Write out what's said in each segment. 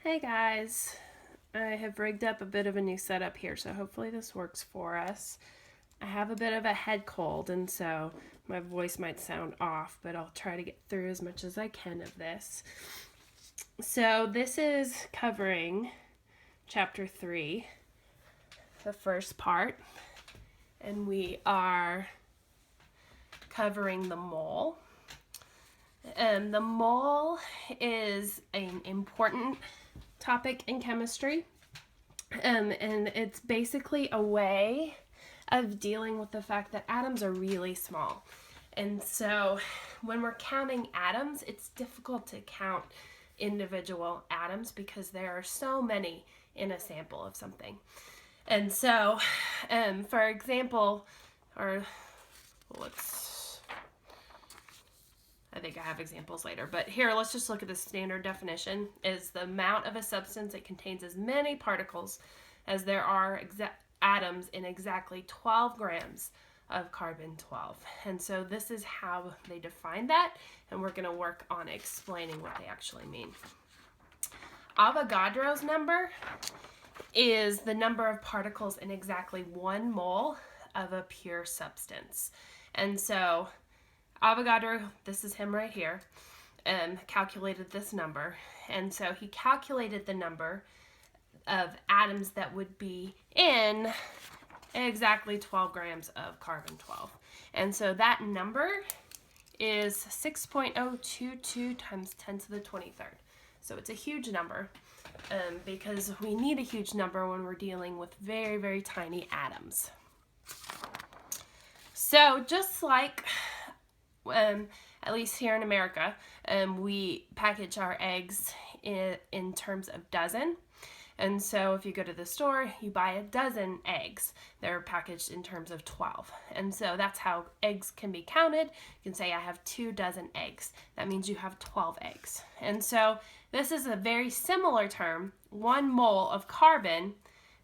Hey guys, I have rigged up a bit of a new setup here, so hopefully this works for us. I have a bit of a head cold, and so my voice might sound off, but I'll try to get through as much as I can of this. So this is covering chapter 3, the first part, and we are covering the mole. The mole is an important topic in chemistry, and it's basically a way of dealing with the fact that atoms are really small. And so when we're counting atoms, it's difficult to count individual atoms because there are so many in a sample of something. And so, for example, I think I have examples later, but here, let's just look at the standard definition. Is the amount of a substance that contains as many particles as there are atoms in exactly 12 grams of carbon-12. And so this is how they define that, and we're going to work on explaining what they actually mean. Avogadro's number is the number of particles in exactly 1 mole of a pure substance. And so Avogadro, this is him right here, calculated this number. And so he calculated the number of atoms that would be in exactly 12 grams of carbon-12. And so that number is 6.022 times 10 to the 23rd. So it's a huge number because we need a huge number when we're dealing with very, very tiny atoms. So just like at least here in America, we package our eggs in terms of dozen. And so if you go to the store, you buy a dozen eggs. They're packaged in terms of 12. And so that's how eggs can be counted. You can say I have 2 dozen eggs. That means you have 12 eggs. And so this is a very similar term. 1 mole of carbon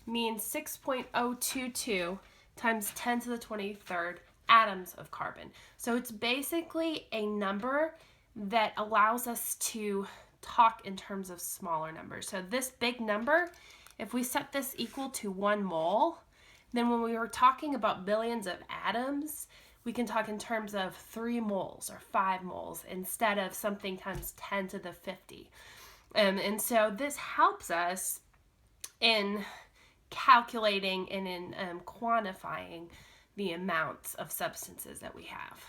means 6.022 times 10 to the 23rd atoms of carbon. So it's basically a number that allows us to talk in terms of smaller numbers. So this big number, if we set this equal to 1 mole, then when we were talking about billions of atoms, we can talk in terms of 3 moles or 5 moles instead of something times 10 to the 50. And so this helps us in calculating and in quantifying the amounts of substances that we have.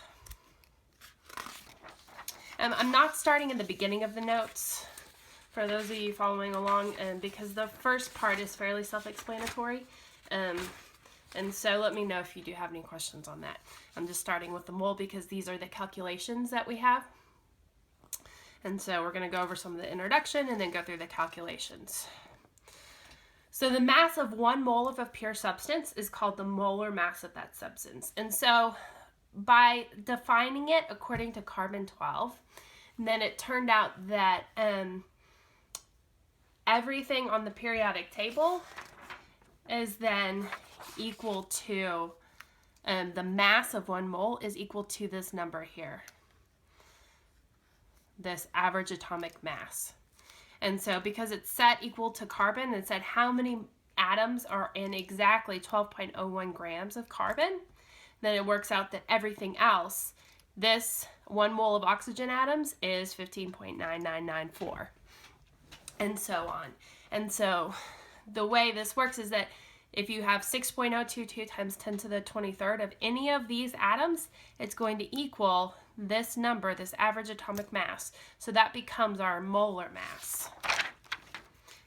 I'm not starting in the beginning of the notes for those of you following along, because the first part is fairly self-explanatory. And so let me know if you do have any questions on that. I'm just starting with the mole because these are the calculations that we have. And so we're going to go over some of the introduction and then go through the calculations. So the mass of 1 mole of a pure substance is called the molar mass of that substance. And so by defining it according to carbon-12, then it turned out that everything on the periodic table is then equal to, the mass of 1 mole is equal to this number here, this average atomic mass. And so because it's set equal to carbon, it said how many atoms are in exactly 12.01 grams of carbon, then it works out that everything else, this 1 mole of oxygen atoms is 15.9994, and so on. And so the way this works is that if you have 6.022 times 10 to the 23rd of any of these atoms, it's going to equal this number, this average atomic mass. So that becomes our molar mass.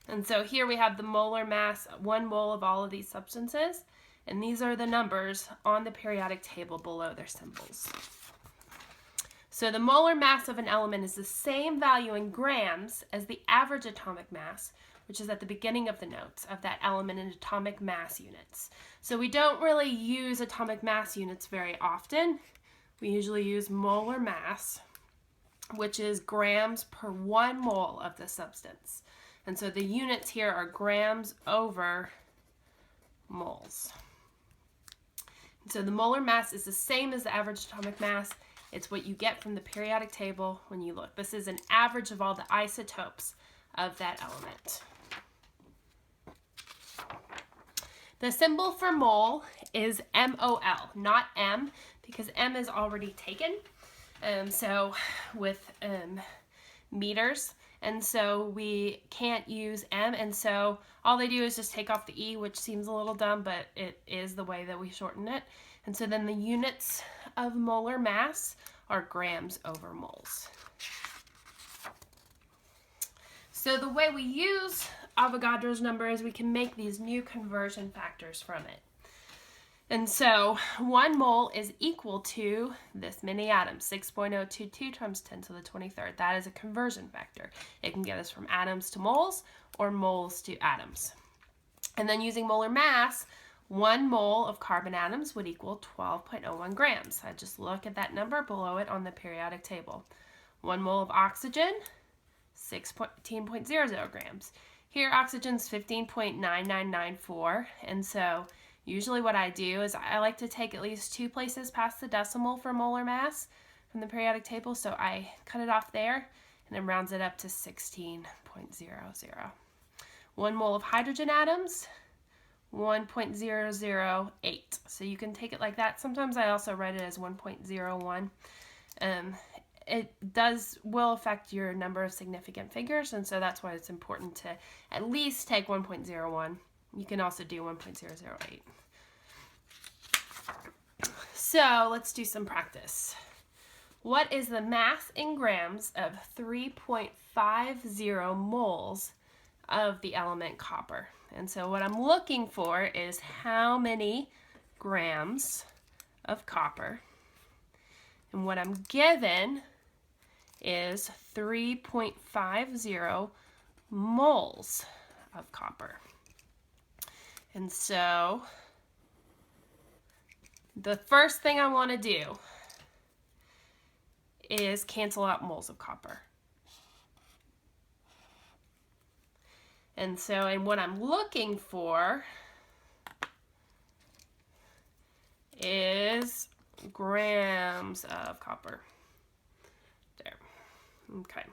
And so here we have the molar mass, 1 mole of all of these substances, and these are the numbers on the periodic table below their symbols. So the molar mass of an element is the same value in grams as the average atomic mass, which is at the beginning of the notes of that element in atomic mass units. So we don't really use atomic mass units very often. We usually use molar mass, which is grams per 1 mole of the substance. And so the units here are grams over moles. So the molar mass is the same as the average atomic mass. It's what you get from the periodic table when you look. This is an average of all the isotopes of that element. The symbol for mole is MOL, not M, because M is already taken. So with meters, and so we can't use M, and so all they do is just take off the E, which seems a little dumb, but it is the way that we shorten it. And so then the units of molar mass are grams over moles. So the way we use Avogadro's number is we can make these new conversion factors from it. And so 1 mole is equal to this many atoms, 6.022 times 10 to the 23rd. That is a conversion factor. It can get us from atoms to moles or moles to atoms. And then using molar mass, 1 mole of carbon atoms would equal 12.01 grams. I just look at that number below it on the periodic table. 1 mole of oxygen, 16.00 grams. Here oxygen's 15.9994, and so usually what I do is I like to take at least 2 places past the decimal for molar mass from the periodic table, so I cut it off there and then rounds it up to 16.00. 1 mole of hydrogen atoms, 1.008. So you can take it like that. Sometimes I also write it as 1.01. It will affect your number of significant figures, and so that's why it's important to at least take 1.01. You can also do 1.008. So let's do some practice. What is the mass in grams of 3.50 moles of the element copper? And so what I'm looking for is how many grams of copper. And what I'm given is 3.50 moles of copper. And so the first thing I want to do is cancel out moles of copper. And what I'm looking for is grams of copper. There. Okay.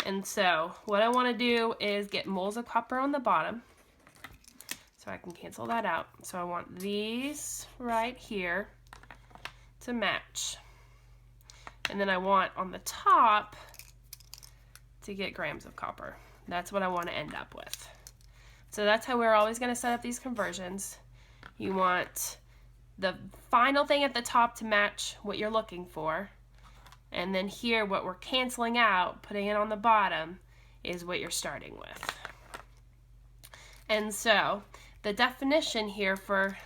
And so what I want to do is get moles of copper on the bottom. So I can cancel that out. So I want these right here to match. And then I want on the top to get grams of copper. That's what I want to end up with. So that's how we're always going to set up these conversions. You want the final thing at the top to match what you're looking for. And then here, what we're canceling out, putting it on the bottom, is what you're starting with. And so the definition here for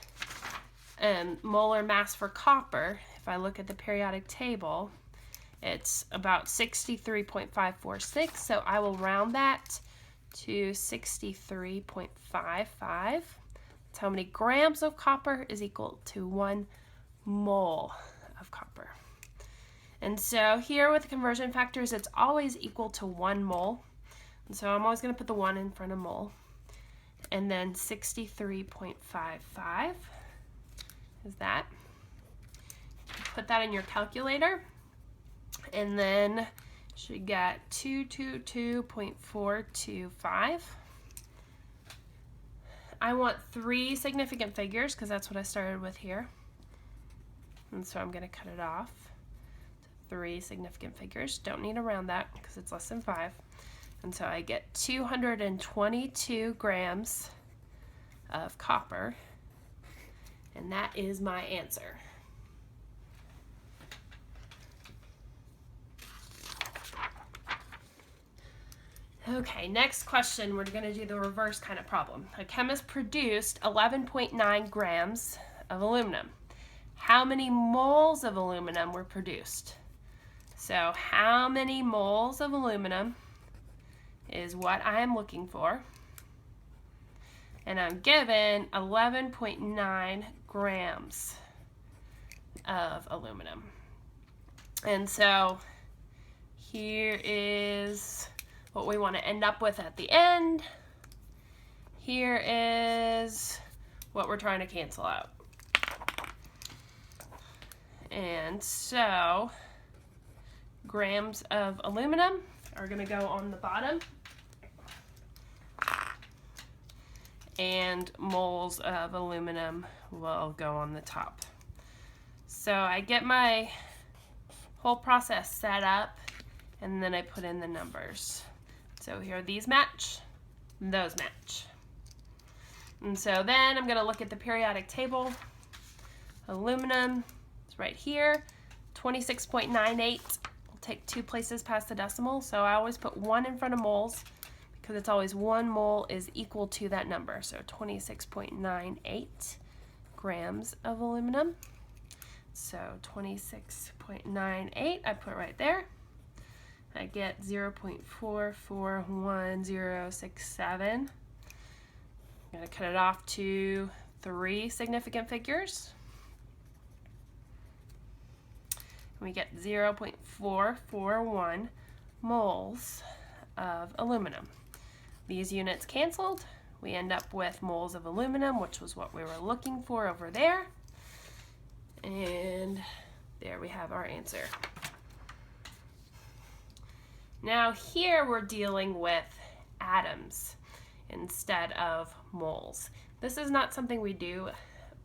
molar mass for copper, if I look at the periodic table, it's about 63.546, so I will round that to 63.55. That's how many grams of copper is equal to 1 mole of copper. And so here with the conversion factors, it's always equal to 1 mole. And so I'm always going to put the 1 in front of mole. And then 63.55 is that. Put that in your calculator. And then you should get 222.425. I want 3 significant figures because that's what I started with here. And so I'm going to cut it off to 3 significant figures. Don't need to round that because it's less than 5. And so I get 222 grams of copper. And that is my answer. Okay, next question, we're going to do the reverse kind of problem. A chemist produced 11.9 grams of aluminum. How many moles of aluminum were produced? So how many moles of aluminum is what I am looking for. And I'm given 11.9 grams of aluminum. And so here is what we want to end up with at the end. Here is what we're trying to cancel out. And so grams of aluminum are going to go on the bottom. and moles of aluminum will go on the top. So I get my whole process set up, and then I put in the numbers. So here these match, those match. And so then I'm going to look at the periodic table. Aluminum is right here, 26.98. We'll take 2 places past the decimal, so I always put 1 in front of moles because it's always 1 mole is equal to that number. So 26.98 grams of aluminum. So 26.98 I put right there. I get 0.441067. I'm going to cut it off to 3 significant figures. We get 0.441 moles of aluminum. These units canceled. We end up with moles of aluminum, which was what we were looking for over there. And there we have our answer. Now here we're dealing with atoms instead of moles. This is not something we do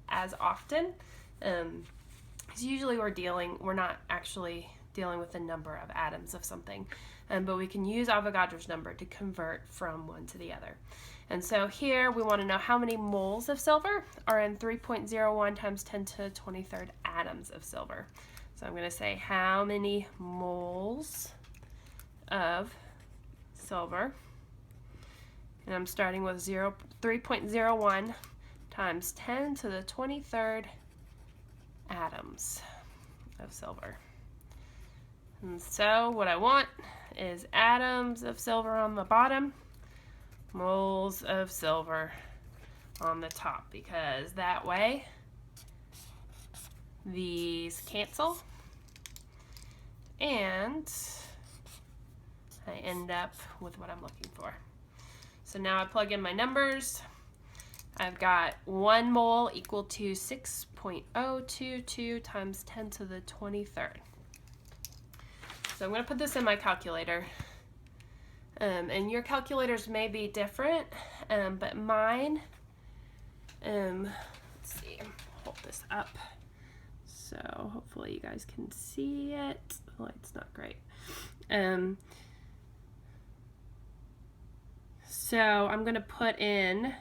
as often. Because usually we're not actually dealing with the number of atoms of something, but we can use Avogadro's number to convert from one to the other. And so here we want to know how many moles of silver are in 3.01 times 10 to the 23rd atoms of silver. So I'm going to say how many moles of silver, and I'm starting with 3.01 times 10 to the 23rd atoms of silver. And so what I want is atoms of silver on the bottom, moles of silver on the top, because that way these cancel and I end up with what I'm looking for. So now I plug in my numbers. I've got 1 mole equal to 6.022 times 10 to the 23rd. So I'm going to put this in my calculator. And your calculators may be different, but mine, let's see, hold this up. So hopefully you guys can see it. The light's not great. So I'm going to put in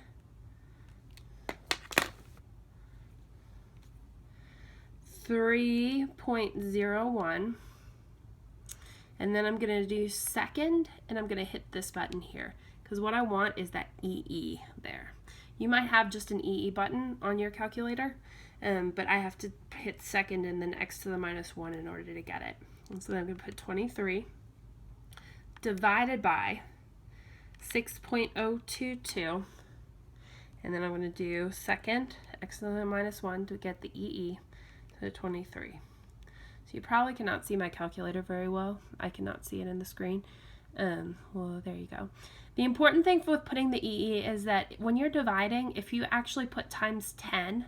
3.01, and then I'm going to do second, and I'm going to hit this button here because what I want is that EE there. You might have just an EE button on your calculator, but I have to hit second and then x to the minus 1 in order to get it. And so then I'm going to put 23 divided by 6.022, and then I'm going to do second, x to the minus 1 to get the EE to 23. So you probably cannot see my calculator very well. I cannot see it in the screen. Well, there you go. The important thing with putting the EE is that when you're dividing, if you actually put times 10,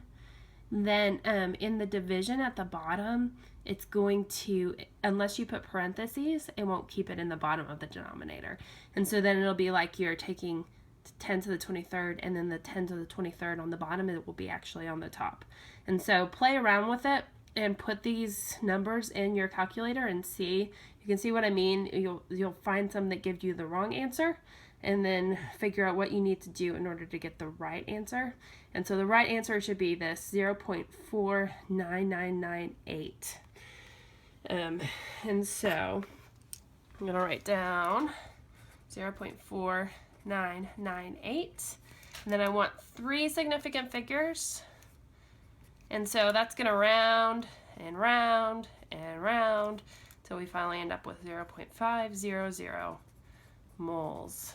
then in the division at the bottom, it's going to, unless you put parentheses, it won't keep it in the bottom of the denominator. And so then it'll be like you're taking 10 to the 23rd, and then the 10 to the 23rd on the bottom, it will be actually on the top. And so play around with it and put these numbers in your calculator and see. You can see what I mean. You'll find some that give you the wrong answer, and then figure out what you need to do in order to get the right answer. And so the right answer should be this 0.49998. And so I'm going to write down 0.4998. And then I want 3 significant figures. And so that's going to round and round and round until we finally end up with 0.500 moles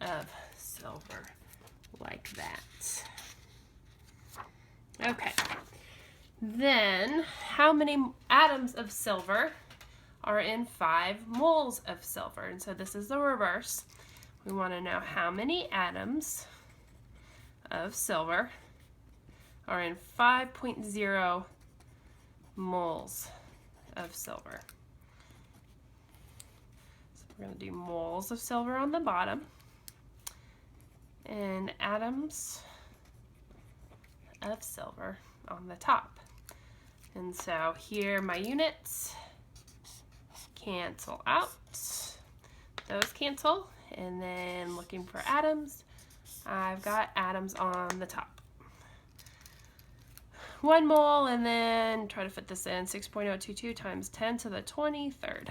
of silver, like that. Okay. Then, how many atoms of silver are in 5 moles of silver? And so this is the reverse. We want to know how many atoms of silver are in 5.0 moles of silver. So we're going to do moles of silver on the bottom. and atoms of silver on the top. And so here my units cancel out. Those cancel. And then looking for atoms, I've got atoms on the top. 1 mole, and then try to fit this in, 6.022 times 10 to the 23rd.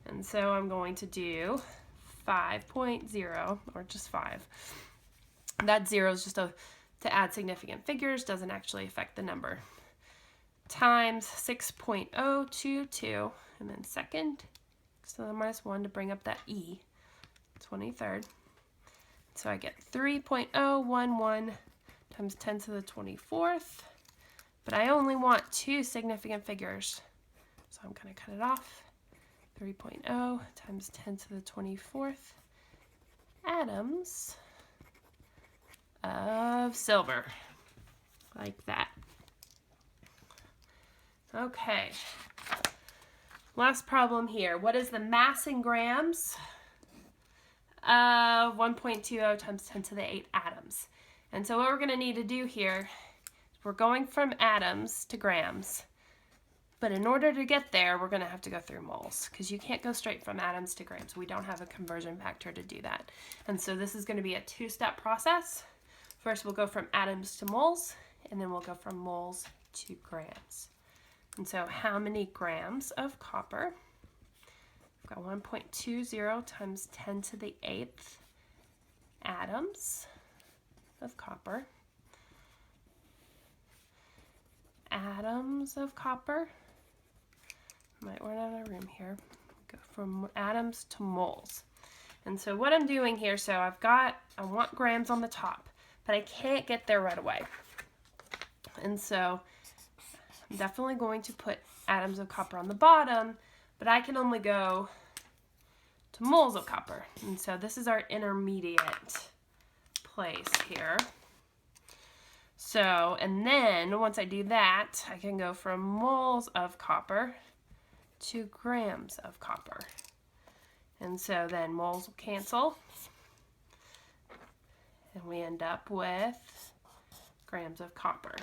And so I'm going to do 5.0, or just 5. That 0 is just to add significant figures, doesn't actually affect the number. Times 6.022, and then second, so then minus 1 to bring up that e, 23rd. So I get 3.011 times 10 to the 24th, but I only want 2 significant figures, so I'm going to cut it off. 3.0 times 10 to the 24th atoms of silver, like that. Okay, last problem here. What is the mass in grams of 1.20 times 10 to the 8 atoms? And so what we're going to need to do here, we're going from atoms to grams. But in order to get there, we're going to have to go through moles, because you can't go straight from atoms to grams. We don't have a conversion factor to do that. And so this is going to be a 2-step process. First, we'll go from atoms to moles, and then we'll go from moles to grams. And so how many grams of copper? I've got 1.20 times 10 to the 8th atoms of copper. Atoms of copper. Might run out of room here. Go from atoms to moles. And so what I'm doing here, so I want grams on the top, but I can't get there right away. And so I'm definitely going to put atoms of copper on the bottom, but I can only go to moles of copper. And so this is our intermediate place here. So, and then once I do that, I can go from moles of copper to grams of copper. And so then moles will cancel, and we end up with grams of copper.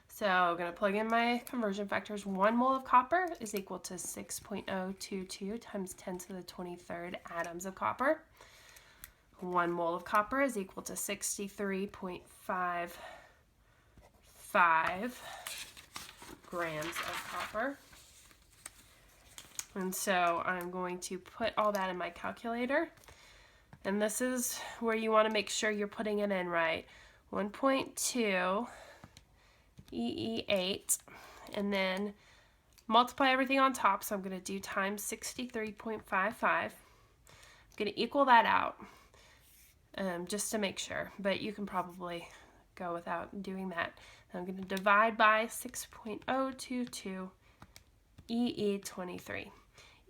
So I'm going to plug in my conversion factors. 1 mole of copper is equal to 6.022 times 10 to the 23rd atoms of copper. 1 mole of copper is equal to 63.55 grams of copper. And so I'm going to put all that in my calculator. And this is where you want to make sure you're putting it in right. 1.2 EE8, and then multiply everything on top. So I'm going to do times 63.55. I'm going to equal that out just to make sure, but you can probably go without doing that. I'm going to divide by 6.022 EE23.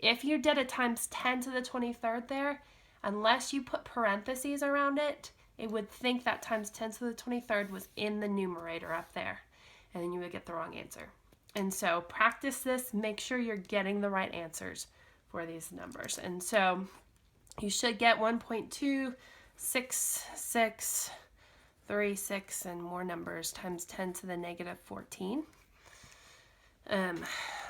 If you did a times 10 to the 23rd there, unless you put parentheses around it, it would think that times 10 to the 23rd was in the numerator up there, and then you would get the wrong answer. And so practice this, make sure you're getting the right answers for these numbers. And so you should get 1.26636 and more numbers times 10 to the negative 14.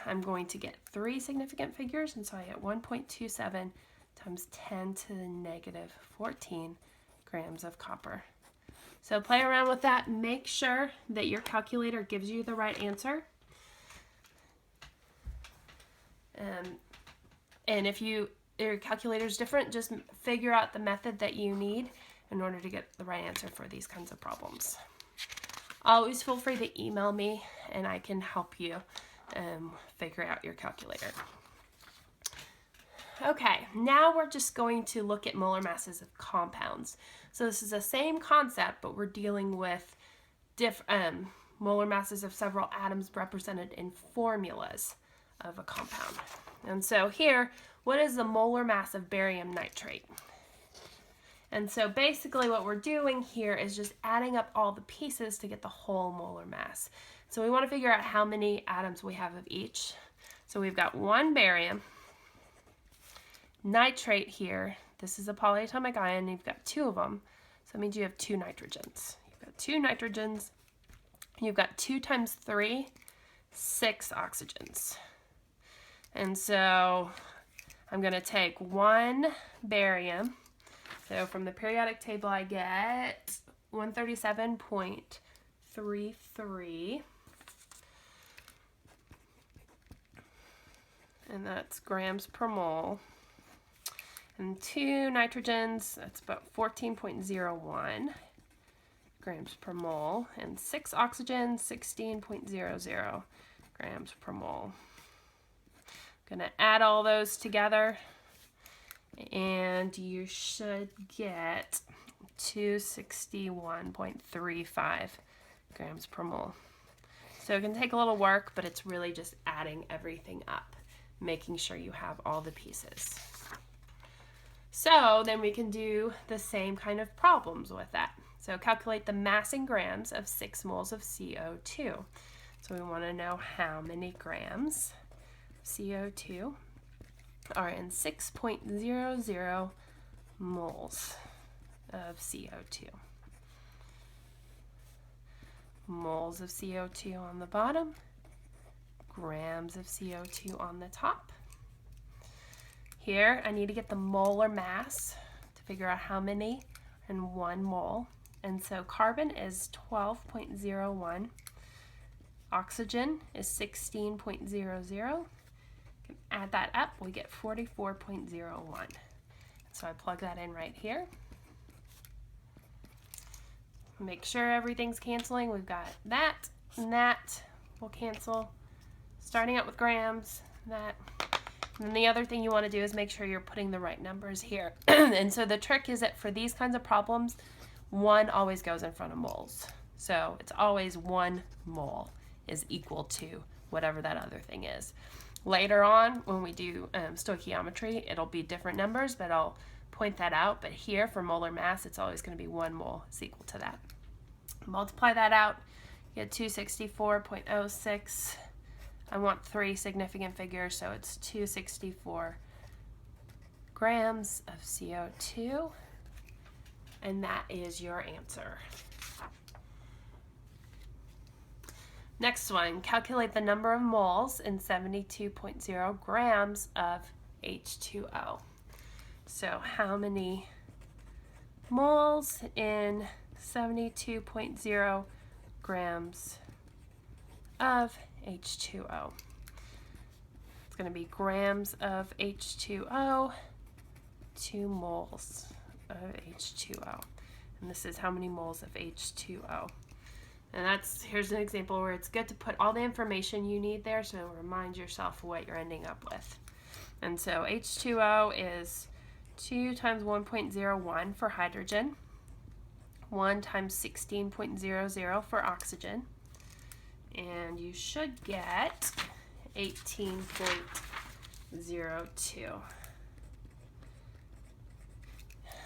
I'm going to get 3 significant figures, and so I get 1.27 times 10 to the negative 14 grams of copper. So play around with that. Make sure that your calculator gives you the right answer. And if your calculator is different, just figure out the method that you need in order to get the right answer for these kinds of problems. Always feel free to email me, and I can help you figure out your calculator. Okay, now we're just going to look at molar masses of compounds. So this is the same concept, but we're dealing with molar masses of several atoms represented in formulas of a compound. And so here, what is the molar mass of barium nitrate? And so basically what we're doing here is just adding up all the pieces to get the whole molar mass. So we want to figure out how many atoms we have of each. So we've got 1 barium, nitrate here, this is a polyatomic ion, and you've got 2 of them. So that means you have 2 nitrogens. You've got 2 nitrogens, and you've got 2 times 3, 6 oxygens. And so I'm going to take 1 barium. So from the periodic table, I get 137.33. And that's grams per mole. And 2 nitrogens, that's about 14.01 grams per mole. And 6 oxygens, 16.00 grams per mole. I'm going to add all those together, and you should get 261.35 grams per mole. So it can take a little work, but it's really just adding everything up, making sure you have all the pieces. So then we can do the same kind of problems with that. So calculate the mass in grams of 6 moles of CO2. So we want to know how many grams CO2 are in 6.00 moles of CO2. Moles of CO2 on the bottom, grams of CO2 on the top. Here I need to get the molar mass to figure out how many in 1 mole. And so carbon is 12.01, oxygen is 16.00. Add that up, we get 44.01. So I plug that in right here. Make sure everything's canceling. We've got that and that will cancel. Starting out with grams, that. And the other thing you want to do is make sure you're putting the right numbers here. And so the trick is that for these kinds of problems, 1 always goes in front of moles. So it's always 1 mole is equal to whatever that other thing is. Later on, when we do stoichiometry, it'll be different numbers, but I'll point that out. But here, for molar mass, it's always going to be 1 mole is equal to that. Multiply that out, you get 264.06. I want 3 significant figures, so it's 264 grams of CO2, and that is your answer. Next one, calculate the number of moles in 72.0 grams of H2O. So how many moles in 72.0 grams of H2O? It's going to be grams of H2O, 2 moles of H2O. And this is how many moles of H2O. And here's an example where it's good to put all the information you need there, so remind yourself what you're ending up with. And so H2O is 2 times 1.01 for hydrogen, 1 times 16.00 for oxygen, and you should get 18.02.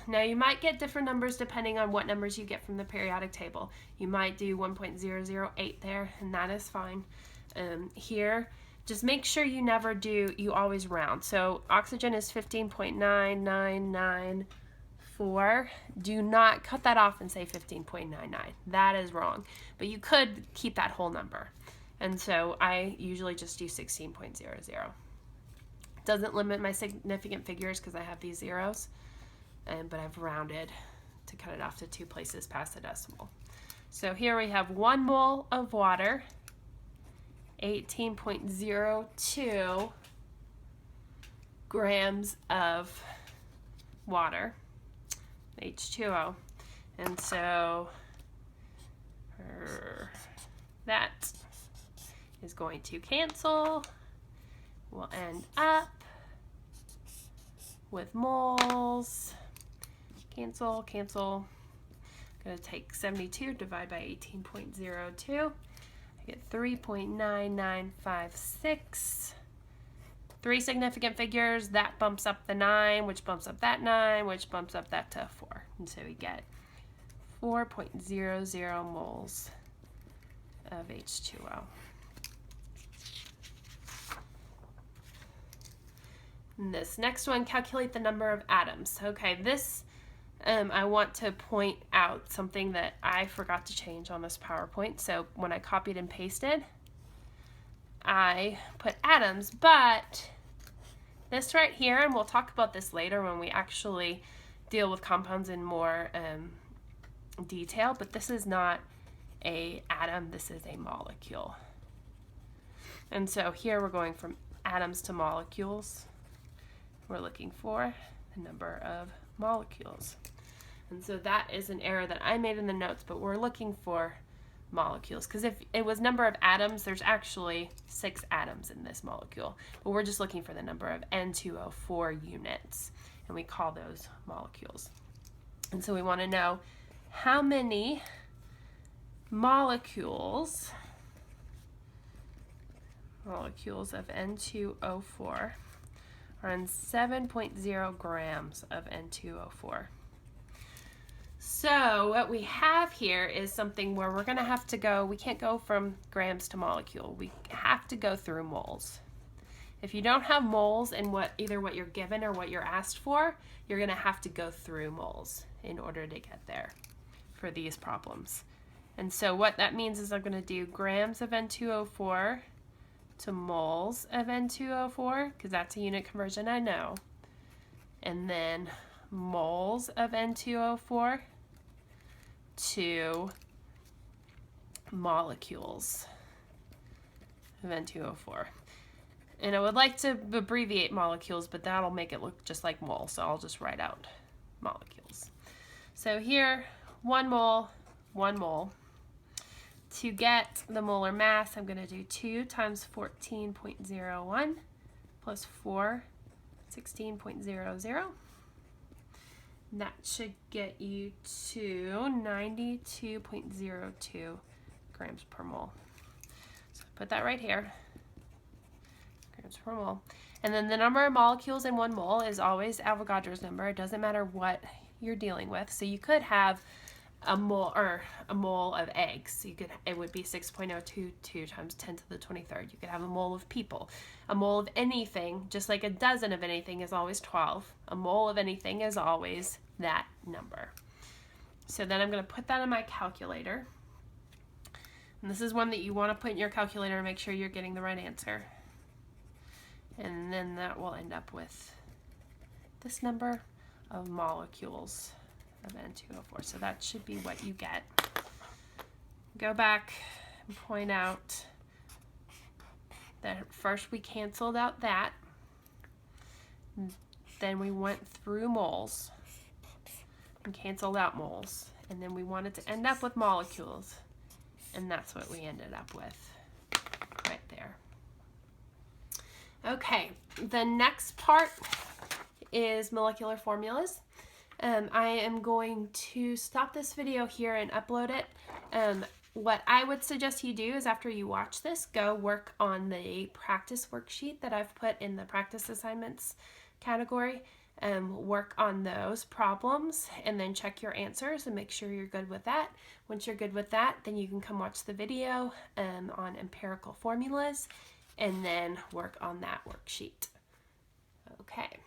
Now you might get different numbers depending on what numbers you get from the periodic table. You might do 1.008 there, and that is fine. Here, just make sure you you always round. So oxygen is 15.9994. Do not cut that off and say 15.99. That is wrong. But you could keep that whole number. And so I usually just do 16.00. Doesn't limit my significant figures because I have these zeros. But I've rounded to cut it off to 2 places past the decimal. So here we have 1 mole of water, 18.02 grams of water, H2O. And so that is going to cancel. We'll end up with moles. Cancel, cancel. I'm going to take 72, divide by 18.02. I get 3.9956. 3 significant figures. That bumps up the 9, which bumps up that 9, which bumps up that to 4. And so we get 4.00 moles of H2O. And this next one, calculate the number of atoms. Okay, this I want to point out something that I forgot to change on this PowerPoint. So when I copied and pasted, I put atoms, but this right here, and we'll talk about this later when we actually deal with compounds in more detail, but this is not an atom, this is a molecule. And so here we're going from atoms to molecules. We're looking for the number of molecules. And so that is an error that I made in the notes, but we're looking for molecules, because if it was number of atoms, there's actually 6 atoms in this molecule, but we're just looking for the number of N2O4 units, and we call those molecules. And so we want to know how many molecules of N2O4 are in 7.0 grams of N2O4. So what we have here is something where we're going to have to go, we can't go from grams to molecule. We have to go through moles. If you don't have moles in either what you're given or what you're asked for, you're going to have to go through moles in order to get there for these problems. And so what that means is I'm going to do grams of N2O4 to moles of N2O4, because that's a unit conversion I know. And then moles of N2O4 to molecules of N2O4. And I would like to abbreviate molecules, but that'll make it look just like mole, so I'll just write out molecules. So here, 1 mole, 1 mole. To get the molar mass, I'm going to do 2 times 14.01 plus 4, 16.00. That should get you to 92.02 grams per mole. So put that right here, grams per mole. And then the number of molecules in 1 mole is always Avogadro's number. It doesn't matter what you're dealing with. So you could have a mole of eggs. It would be 6.022 times 10 to the 23rd. You could have a mole of people. A mole of anything, just like a dozen of anything is always 12. A mole of anything is always that number. So then I'm going to put that in my calculator. And this is one that you want to put in your calculator to make sure you're getting the right answer. And then that will end up with this number of molecules of N2O4. So that should be what you get. Go back and point out that first we canceled out that. Then we went through moles and canceled out moles. And then we wanted to end up with molecules. And that's what we ended up with right there. Okay, the next part is molecular formulas. I am going to stop this video here and upload it. What I would suggest you do is after you watch this, go work on the practice worksheet that I've put in the practice assignments category. Work on those problems and then check your answers and make sure you're good with that. Once you're good with that, then you can come watch the video on empirical formulas and then work on that worksheet. Okay.